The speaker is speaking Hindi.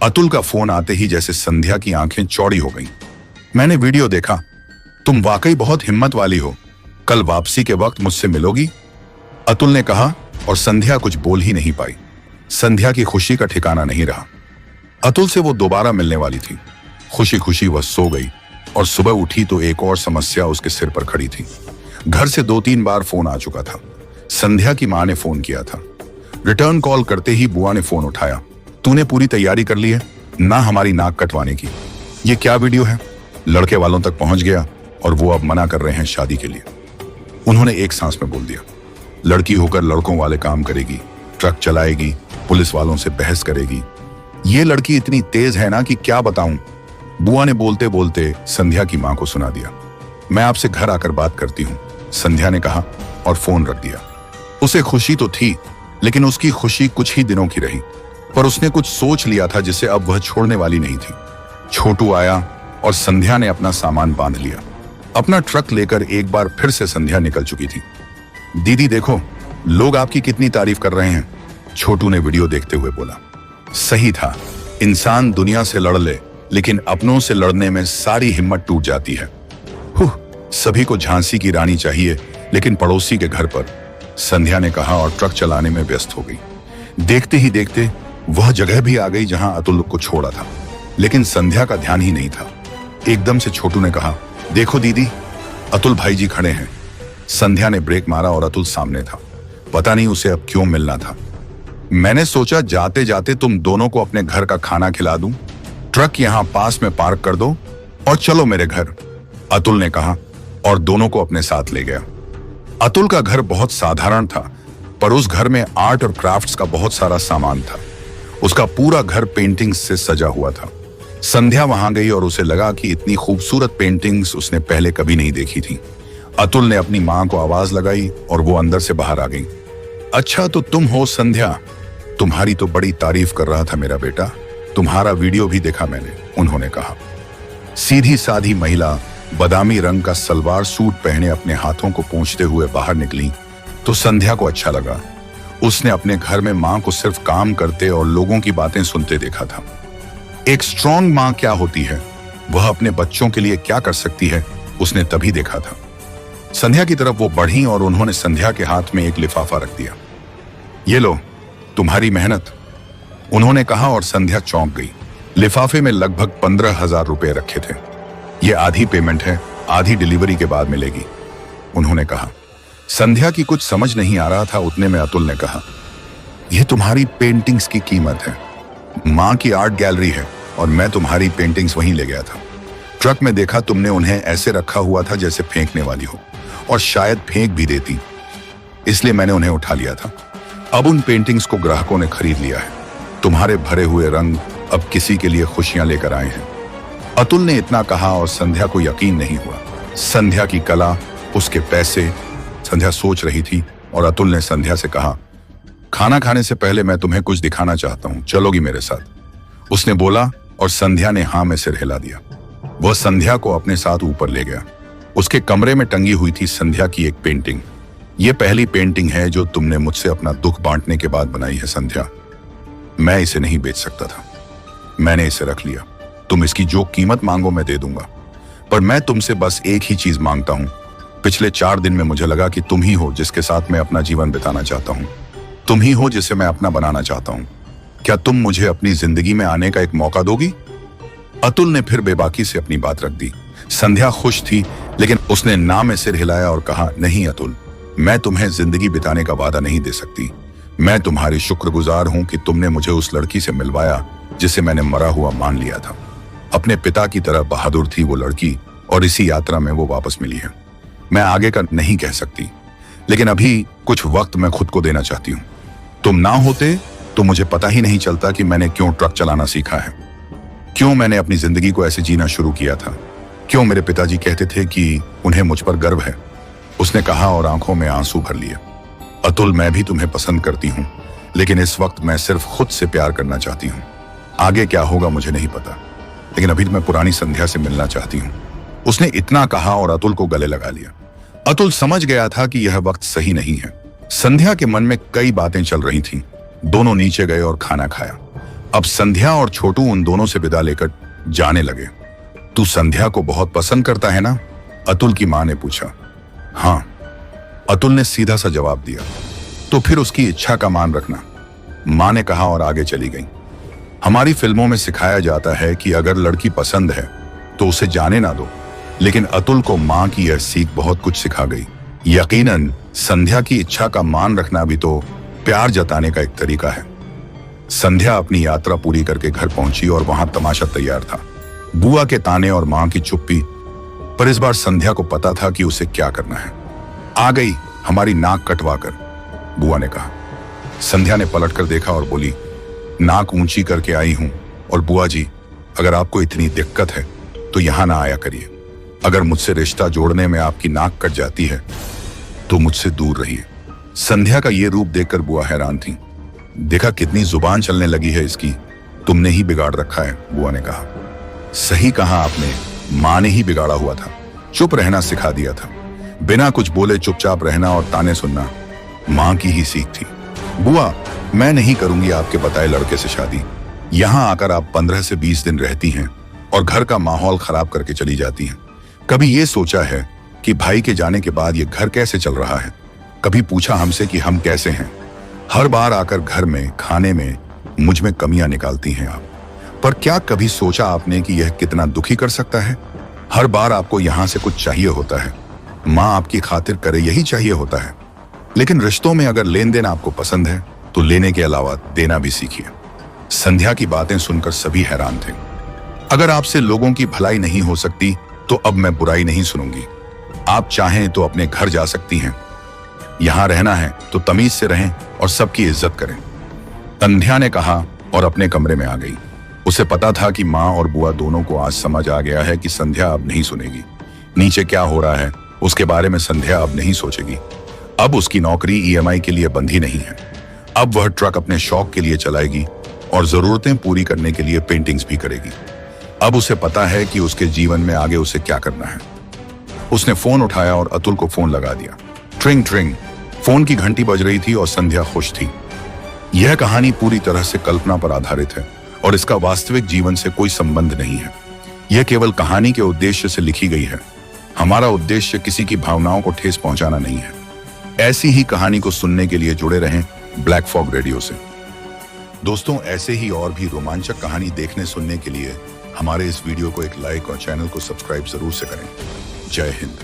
अतुल का फोन आते ही जैसे संध्या की आंखें चौड़ी हो गईं। मैंने वीडियो देखा, तुम वाकई बहुत हिम्मत वाली हो, कल वापसी के वक्त मुझसे मिलोगी? अतुल ने कहा और संध्या कुछ बोल ही नहीं पाई। संध्या की खुशी का ठिकाना नहीं रहा। अतुल से वो दोबारा मिलने वाली थी। खुशी खुशी वह सो गई और सुबह उठी तो एक और समस्या उसके सिर पर खड़ी थी। घर से 2-3 बार फोन आ चुका था। संध्या की मां ने फोन किया था। रिटर्न कॉल करते ही बुआ ने फोन उठाया। तूने पूरी तैयारी कर ली है ना हमारी नाक कटवाने की? ये क्या वीडियो है? लड़के वालों तक पहुंच गया और वो अब मना कर रहे हैं शादी के लिए। उन्होंने एक सांस में बोल दिया। लड़की होकर लड़कों वाले काम करेगी, ट्रक चलाएगी, पुलिस वालों से बहस करेगी। ये लड़की इतनी तेज है ना कि क्या बताऊं। बुआ ने बोलते बोलते संध्या की मां को सुना दिया। मैं आपसे घर आकर बात करती हूं, संध्या ने कहा और फोन रख दिया। उसे खुशी तो थी, लेकिन उसकी खुशी कुछ ही दिनों की रही। पर उसने कुछ सोच लिया था जिसे अब वह छोड़ने वाली नहीं थी। छोटू आया और संध्या ने अपना सामान बांध लिया। अपना ट्रक लेकर एक बार फिर से संध्या निकल चुकी थी। दीदी देखो, लोग आपकी कितनी तारीफ कर रहे हैं, छोटू ने वीडियो देखते हुए बोला। सही था, इंसान दुनिया से लड़ ले, लेकिन अपनों से लड़ने में सारी हिम्मत टूट जाती है। सभी को झांसी की रानी चाहिए, लेकिन पड़ोसी के घर पर, संध्या ने कहा और ट्रक चलाने में व्यस्त हो गई। देखते ही देखते वह जगह भी आ गई जहां अतुल को छोड़ा था, लेकिन संध्या का ध्यान ही नहीं था। एकदम से छोटू ने कहा, देखो दीदी, अतुल भाई जी खड़े हैं। संध्या ने ब्रेक मारा और अतुल सामने था। पता नहीं उसे अब क्यों मिलना था। मैंने सोचा जाते जाते तुम दोनों को अपने घर का खाना खिला दूं। ट्रक यहां पास में पार्क कर दो और चलो मेरे घर, अतुल ने कहा और दोनों को अपने साथ ले गया। अतुल का घर बहुत साधारण था, पर उस घर में आर्ट और क्राफ्ट्स का बहुत सारा सामान था। उसका पूरा घर पेंटिंग्स से सजा हुआ था। संध्या वहां गई और उसे लगा कि इतनी खूबसूरत पेंटिंग्स उसने पहले कभी नहीं देखी थी। अतुल ने अपनी मां को आवाज लगाई और वो अंदर से बाहर आ गई। अच्छा तो तुम हो संध्या, तुम्हारी तो बड़ी तारीफ कर रहा था मेरा बेटा, तुम्हारा वीडियो भी देखा मैंने, उन्होंने कहा। सीधी साधी महिला बादामी रंग का सलवार सूट पहने अपने हाथों को पोंछते हुए बाहर निकली तो संध्या को अच्छा लगा। उसने अपने घर में मां को सिर्फ काम करते और लोगों की बातें सुनते देखा था। एक स्ट्रॉन्ग मां क्या होती है, वह अपने बच्चों के लिए क्या कर सकती है, उसने तभी देखा था। संध्या की तरफ वो बढ़ी और उन्होंने संध्या के हाथ में एक लिफाफा रख दिया। ये लो, तुम्हारी मेहनत, उन्होंने कहा और संध्या चौंक गई। लिफाफे में लगभग 15,000 रुपए रखे थे। ये आधी पेमेंट है, आधी डिलीवरी के बाद मिलेगी, उन्होंने कहा। संध्या की कुछ समझ नहीं आ रहा था। उतने में अतुल ने कहा, यह तुम्हारी पेंटिंग्स की कीमत है। मां की आर्ट गैलरी है और मैं तुम्हारी पेंटिंग्स वहीं ले गया था। ट्रक में देखा तुमने उन्हें ऐसे रखा हुआ था जैसे फेंकने वाली हो, और शायद फेंक भी देती, इसलिए मैंने उन्हें उठा लिया था। अब उन पेंटिंग्स को ग्राहकों ने खरीद लिया है। तुम्हारे भरे हुए रंग अब किसी के लिए खुशियां लेकर आए हैं। अतुल ने इतना कहा और संध्या को यकीन नहीं हुआ। संध्या की कला, उसके पैसे, संध्या सोच रही थी और अतुल ने संध्या से कहा, खाना खाने से पहले मैं तुम्हें कुछ दिखाना चाहता हूं, चलोगी मेरे साथ? उसने बोला और संध्या ने हाँ में सिर हिला दिया। वह संध्या को अपने साथ ऊपर ले गया। उसके कमरे में टंगी हुई थी संध्या की एक पेंटिंग। यह पहली पेंटिंग है जो तुमने मुझसे अपना दुख बांटने के बाद बनाई है संध्या। मैं इसे नहीं बेच सकता था, मैंने इसे रख लिया। तुम इसकी जो कीमत मांगो मैं दे दूंगा, पर मैं तुमसे बस एक ही चीज मांगता हूं। पिछले 4 दिन में मुझे लगा कि तुम ही हो जिसके साथ मैं अपना जीवन बिताना चाहता हूं। तुम ही हो जिसे मैं अपना बनाना चाहता हूं। क्या तुम मुझे अपनी जिंदगी में आने का एक मौका दोगी? अतुल ने फिर बेबाकी से अपनी बात रख दी। संध्या खुश थी, लेकिन उसने ना में सिर हिलाया और कहा, नहीं अतुल, मैं तुम्हें जिंदगी बिताने का वादा नहीं दे सकती। मैं तुम्हारी शुक्रगुजार हूं कि तुमने मुझे उस लड़की से मिलवाया जिसे मैंने मरा हुआ मान लिया था। अपने पिता की तरह बहादुर थी वो लड़की और इसी यात्रा में वो वापस मिली है। मैं आगे का नहीं कह सकती, लेकिन अभी कुछ वक्त मैं खुद को देना चाहती हूँ। तुम ना होते तो मुझे पता ही नहीं चलता कि मैंने क्यों ट्रक चलाना सीखा है, क्यों मैंने अपनी जिंदगी को ऐसे जीना शुरू किया था, क्यों मेरे पिताजी कहते थे कि उन्हें मुझ पर गर्व है, उसने कहा और आंखों में आंसू भर लिए। अतुल, मैं भी तुम्हें पसंद करती हूँ, लेकिन इस वक्त मैं सिर्फ खुद से प्यार करना चाहती हूँ। आगे क्या होगा मुझे नहीं पता, लेकिन अभी मैं पुरानी संध्या से मिलना चाहती हूँ, उसने इतना कहा और अतुल को गले लगा लिया। अतुल समझ गया था कि यह वक्त सही नहीं है। संध्या के मन में कई बातें चल रही थीं। दोनों नीचे गए और खाना खाया। अब संध्या और छोटू उन दोनों से विदा लेकर जाने लगे। तू संध्या को बहुत पसंद करता है ना? अतुल की मां ने पूछा। हाँ, अतुल ने सीधा सा जवाब दिया। तो फिर उसकी इच्छा का मान रखना, मां ने कहा और आगे चली गई। हमारी फिल्मों में सिखाया जाता है कि अगर लड़की पसंद है तो उसे जाने ना दो, लेकिन अतुल को मां की यह सीख बहुत कुछ सिखा गई। यकीनन संध्या की इच्छा का मान रखना भी तो प्यार जताने का एक तरीका है। संध्या अपनी यात्रा पूरी करके घर पहुंची और वहां तमाशा तैयार था। बुआ के ताने और मां की चुप्पी, पर इस बार संध्या को पता था कि उसे क्या करना है। आ गई हमारी नाक कटवा कर, बुआ ने कहा। संध्या ने पलटकर देखा और बोली, नाक ऊंची करके आई हूं, और बुआ जी, अगर आपको इतनी दिक्कत है तो यहां ना आया करिए। अगर मुझसे रिश्ता जोड़ने में आपकी नाक कट जाती है तो मुझसे दूर रहिए। संध्या का ये रूप देखकर बुआ हैरान थी। देखा कितनी जुबान चलने लगी है इसकी, तुमने ही बिगाड़ रखा है, बुआ ने कहा। सही कहा आपने, मां ने ही बिगाड़ा हुआ था, चुप रहना सिखा दिया था। बिना कुछ बोले चुपचाप रहना और ताने सुनना मां की ही सीख थी। बुआ, मैं नहीं करूंगी आपके बताए लड़के से शादी। यहां आकर आप 15 से 20 दिन रहती हैं और घर का माहौल खराब करके चली जाती हैं। कभी ये सोचा है कि भाई के जाने के बाद ये घर कैसे चल रहा है? कभी पूछा हमसे कि हम कैसे हैं? हर बार आकर घर में खाने में मुझ में कमियां निकालती हैं आप। पर क्या कभी सोचा आपने कि यह कितना दुखी कर सकता है? हर बार आपको यहां से कुछ चाहिए होता है, मां आपकी खातिर करे यही चाहिए होता है। लेकिन रिश्तों में अगर लेन देन आपको पसंद है तो लेने के अलावा देना भी सीखिए। संध्या की बातें सुनकर सभी हैरान थे। अगर आपसे लोगों की भलाई नहीं हो सकती तो अब मैं बुराई नहीं सुनूंगी। आप चाहें तो अपने घर जा सकती हैं। यहां रहना है तो तमीज से रहें और सबकी इज्जत करें, संध्या ने कहा और अपने कमरे में आ गई। उसे पता था कि मां और बुआ दोनों को आज समझ आ गया है कि संध्या अब नहीं सुनेगी। नीचे क्या हो रहा है उसके बारे में संध्या अब नहीं सोचेगी। अब उसकी नौकरी ईएमआई के लिए बंधी नहीं है। अब वह ट्रक अपने शौक के लिए चलाएगी और जरूरतें पूरी करने के लिए पेंटिंग्स भी करेगी। अब उसे पता है कि उसके जीवन में आगे उसे क्या करना है। उसने फोन उठाया और अतुल को फोन लगा दिया। ट्रिंग ट्रिंग, फोन की घंटी बज रही थी और संध्या खुश थी। यह कहानी पूरी तरह से कल्पना पर आधारित है और इसका वास्तविक जीवन से कोई संबंध नहीं है। यह केवल कहानी के उद्देश्य से लिखी गई है। हमारा उद्देश्य किसी की भावनाओं को ठेस पहुंचाना नहीं है। ऐसी ही कहानी को सुनने के लिए जुड़े रहें ब्लैक फॉग रेडियो से। दोस्तों, ऐसे ही और भी रोमांचक कहानी देखने सुनने के लिए हमारे इस वीडियो को एक लाइक और चैनल को सब्सक्राइब जरूर से करें। जय हिंद।